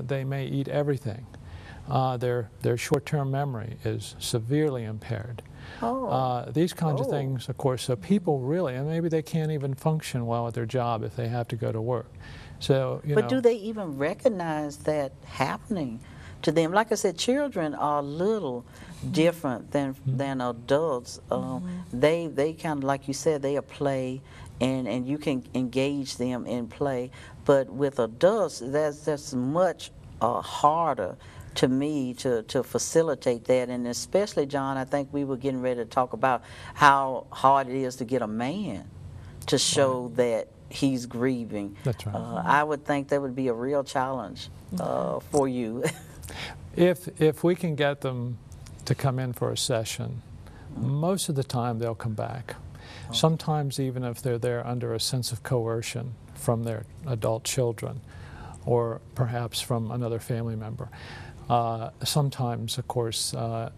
they may eat everything. Their short-term memory is severely impaired. These kinds of things, of course, so people really, and maybe they can't even function well at their job if they have to go to work. So, but do they even recognize that happening to them? Like I said, children are a little different than adults. They kind of, like you said, they are play, and you can engage them in play. But with adults, that's much harder to me to facilitate that. And especially, John, I think we were getting ready to talk about how hard it is to get a man to show that he's grieving. That's right. I would think that would be a real challenge for you. If we can get them to come in for a session, most of the time they'll come back. Sometimes even if they're there under a sense of coercion from their adult children or perhaps from another family member. Sometimes, of course,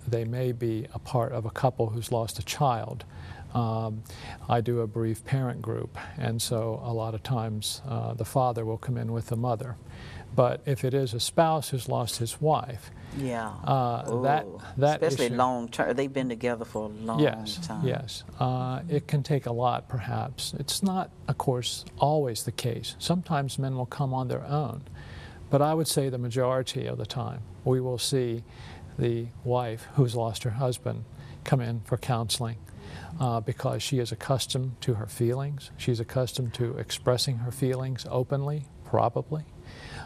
they may be a part of a couple who's lost a child. I do a bereaved parent group, and so a lot of times the father will come in with the mother. But if it is a spouse who's lost his wife, that especially issue, long term, they've been together for a long time. Yes, it can take a lot, perhaps. It's not, of course, always the case. Sometimes men will come on their own, but I would say the majority of the time we will see the wife who's lost her husband come in for counseling because she is accustomed to her feelings. She's accustomed to expressing her feelings openly, probably.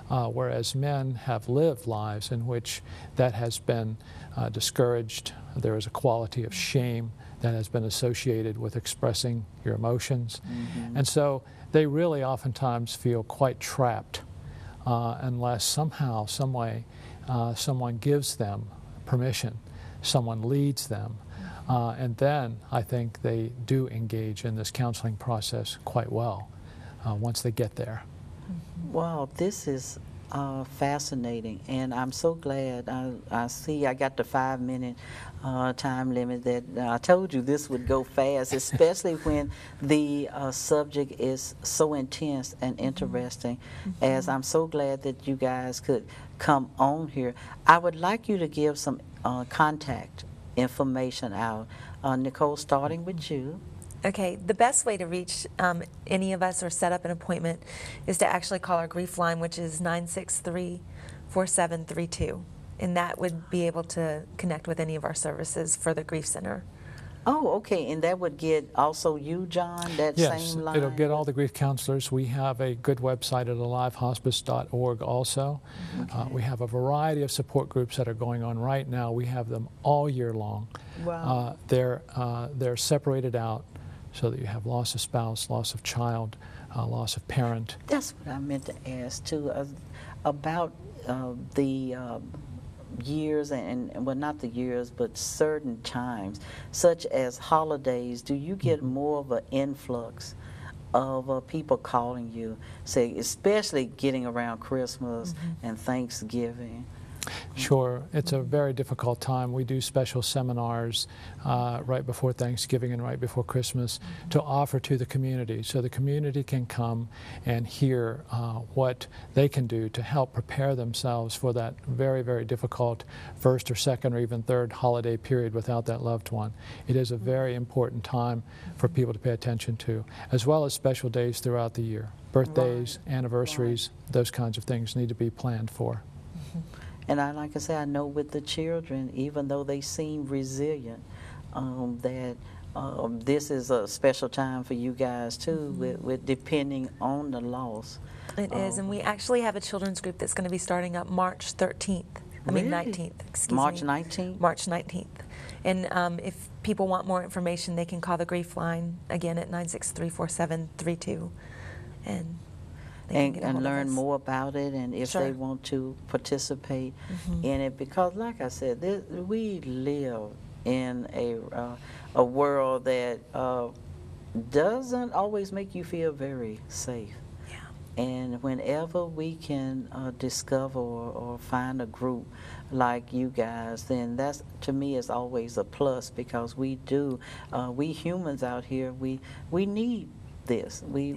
Whereas men have lived lives in which that has been discouraged. There is a quality of shame that has been associated with expressing your emotions. And so they really oftentimes feel quite trapped unless somehow, some way, someone gives them permission, someone leads them. And then I think they do engage in this counseling process quite well once they get there. Wow, this is fascinating, and I'm so glad. I see I got the 5-minute time limit that I told you this would go fast, especially when the subject is so intense and interesting. As I'm so glad that you guys could come on here. I would like you to give some contact information out. Nicole, starting with you. Okay, the best way to reach any of us or set up an appointment is to actually call our grief line, which is 963-4732. And that would be able to connect with any of our services for the Grief Center. Oh, okay, and that would get also you, John, that same line? Yes, it'll get all the grief counselors. We have a good website at alivehospice.org also. We have a variety of support groups that are going on right now. We have them all year long. Wow. They're separated out so that you have loss of spouse, loss of child, loss of parent. That's what I meant to ask too, about the years and well, not the years, but certain times, such as holidays. Do you get more of an influx of people calling you, say, especially getting around Christmas and Thanksgiving? Sure. It's a very difficult time. We do special seminars right before Thanksgiving and right before Christmas to offer to the community so the community can come and hear what they can do to help prepare themselves for that very, very difficult first or second or even third holiday period without that loved one. It is a very important time for people to pay attention to, as well as special days throughout the year. Birthdays, anniversaries, those kinds of things need to be planned for. And like I say, I know with the children, even though they seem resilient, that this is a special time for you guys too, with depending on the loss. It is, and we actually have a children's group that's going to be starting up March 13th. I mean 19th, excuse March me. 19th? March 19th. And if people want more information, they can call the grief line again at 963-4732. And learn more about it, and if they want to participate in it, because like I said, we live in a world that doesn't always make you feel very safe. And whenever we can discover or find a group like you guys, then that's, to me, is always a plus, because we humans out here, we need this. We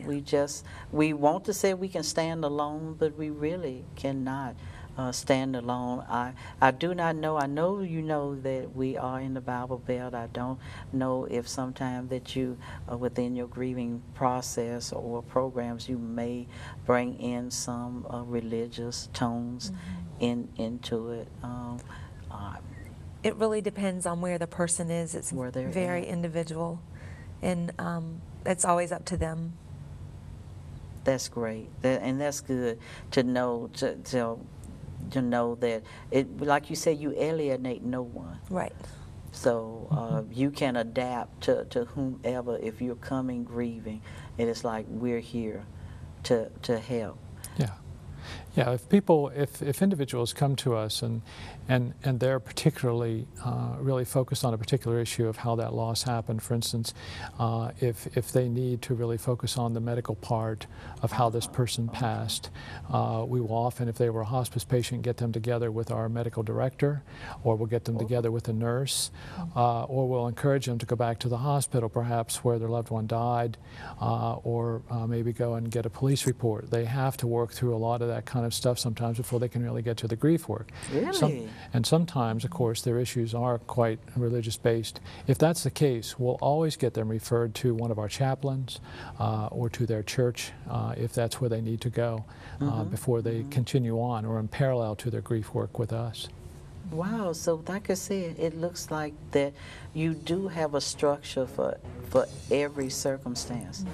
want to say we can stand alone, but we really cannot stand alone. I do not know. I know you know that we are in the Bible Belt. I don't know if sometime that you, within your grieving process or programs, you may bring in some religious tones into it. It really depends on where the person is. It's Where they're very at. individual, and it's always up to them. That's great, and that's good to know. To know that it, like you said, you alienate no one. Right. So you can adapt to whomever if you're coming grieving. It is like we're here to help. Yeah. Yeah, if individuals come to us and they're particularly really focused on a particular issue of how that loss happened, for instance, if they need to really focus on the medical part of how this person passed, we will often, if they were a hospice patient, get them together with our medical director, or we'll get them together with a nurse, or we'll encourage them to go back to the hospital, perhaps where their loved one died, or maybe go and get a police report. They have to work through a lot of that kind of stuff sometimes before they can really get to the grief work. Really? And sometimes, of course, their issues are quite religious based. If that's the case, we'll always get them referred to one of our chaplains or to their church if that's where they need to go before they continue on or in parallel to their grief work with us. Wow, so like I said, it looks like that you do have a structure for every circumstance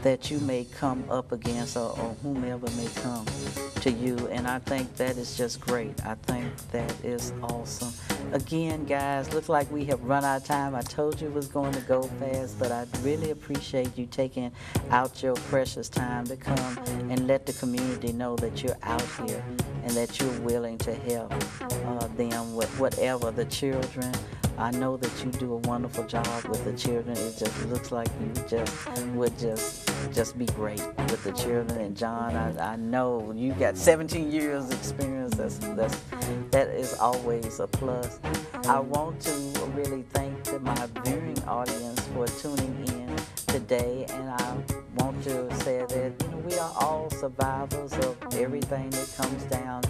that you may come up against or whomever may come to you, and I think that is just great. I think that is awesome. Again, guys, looks like we have run out of time. I told you it was going to go fast, but I really appreciate you taking out your precious time to come and let the community know that you're out here and that you're willing to help them with whatever, the children. I know that you do a wonderful job with the children. It just looks like you would just be great with the children. And John, I know you got 17 years experience. That is always a plus. I want to really thank my viewing audience for tuning in today, and I want to say that we are all survivors of everything that comes down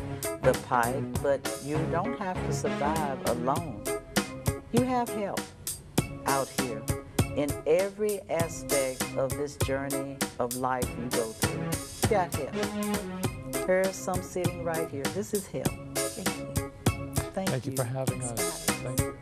the pipe, but you don't have to survive alone. You have help out here in every aspect of this journey of life you go through. You got help. There's some sitting right here. This is help. Thank you. Thank you for having us. Thank you.